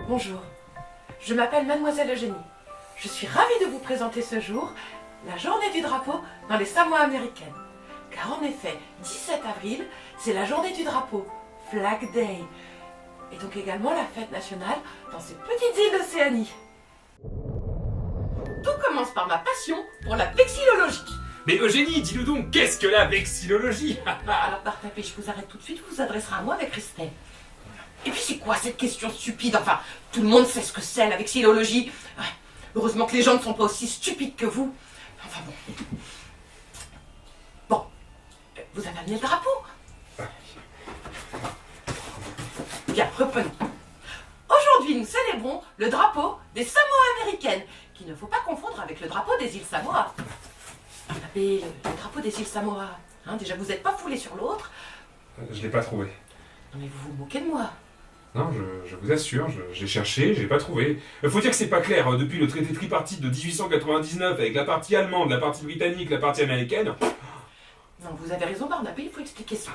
Bonjour, je m'appelle Mademoiselle Eugénie. Je suis ravie de vous présenter ce jour la journée du drapeau dans les Samoa américaines. Car en effet, 17 avril, c'est la journée du drapeau, Flag Day. Et donc également la fête nationale dans ces petites îles d'Océanie. Tout commence par ma passion pour la vexillologie. Mais Eugénie, dis-nous donc, qu'est-ce que la vexillologie? Alors Bartapé, je vous arrête tout de suite, vous vous adresserez à moi avec respect. Et puis c'est quoi cette question stupide? Enfin, tout le monde sait ce que c'est la vexillologie. Heureusement que les gens ne sont pas aussi stupides que vous. Enfin bon. Bon, vous avez amené le drapeau? Bien, reprenons. Aujourd'hui, nous célébrons le drapeau des Samoa américaines, qu'il ne faut pas confondre avec le drapeau des îles Samoa. Tapez le drapeau des îles Samoa. Déjà, vous n'êtes pas foulé sur l'autre. Je l'ai pas trouvé. Non mais vous vous moquez de moi. Non, je vous assure, j'ai cherché, j'ai pas trouvé. Faut dire que c'est pas clair, depuis le traité tripartite de 1899, avec la partie allemande, la partie britannique, la partie américaine. Non, vous avez raison Barnabé, il faut expliquer ça.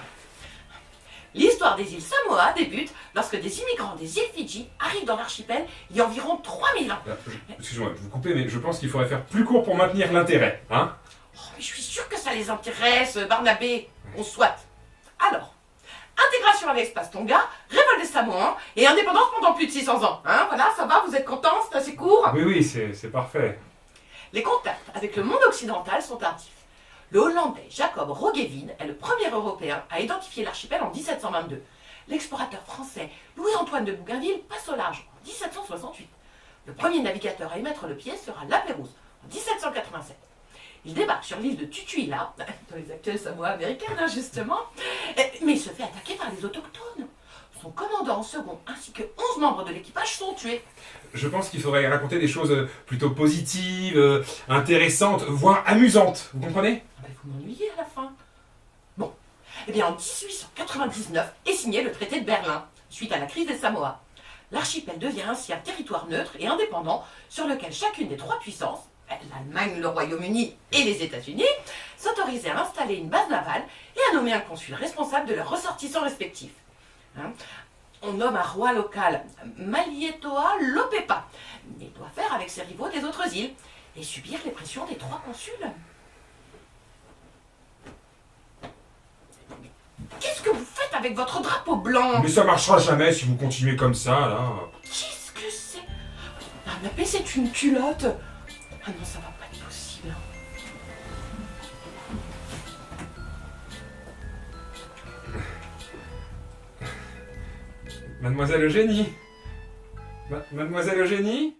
L'histoire des îles Samoa débute lorsque des immigrants des îles Fidji arrivent dans l'archipel il y a environ 3000 ans. Excusez-moi de vous couper, mais je pense qu'il faudrait faire plus court pour maintenir l'intérêt, hein? Oh, mais je suis sûre que ça les intéresse, Barnabé. On soit. Alors, intégration avec l'espace Tonga, révolte des Samoans et indépendance pendant plus de 600 ans. Voilà, ça va, vous êtes contents, c'est assez court? Oui, c'est parfait. Les contacts avec le monde occidental sont tardifs. Le Hollandais Jacob Roggeveen est le premier Européen à identifier l'archipel en 1722. L'explorateur français Louis-Antoine de Bougainville passe au large en 1768. Le premier navigateur à y mettre le pied sera Lapérouse en 1787. Il débarque sur l'île de Tutuila, dans les actuelles Samoa américaines, justement, mais il se fait attaquer par les autochtones. Son commandant en second ainsi que 11 membres de l'équipage sont tués. Je pense qu'il faudrait raconter des choses plutôt positives, intéressantes, voire amusantes, vous comprenez? Vous m'ennuyez à la fin. Bon, eh bien en 1899 est signé le traité de Berlin, suite à la crise des Samoa. L'archipel devient ainsi un territoire neutre et indépendant sur lequel chacune des trois puissances, l'Allemagne, le Royaume-Uni et les États-Unis, s'autorisaient à installer une base navale et à nommer un consul responsable de leurs ressortissants respectifs. On nomme un roi local Malietoa Lopepa, mais doit faire avec ses rivaux des autres îles et subir les pressions des trois consuls. Qu'est-ce que vous faites avec votre drapeau blanc? Mais ça marchera jamais si vous continuez comme ça, là. Qu'est-ce que c'est? Barnabé, c'est une culotte. Ah non, ça va pas être possible. Mademoiselle Eugénie? Mademoiselle Eugénie?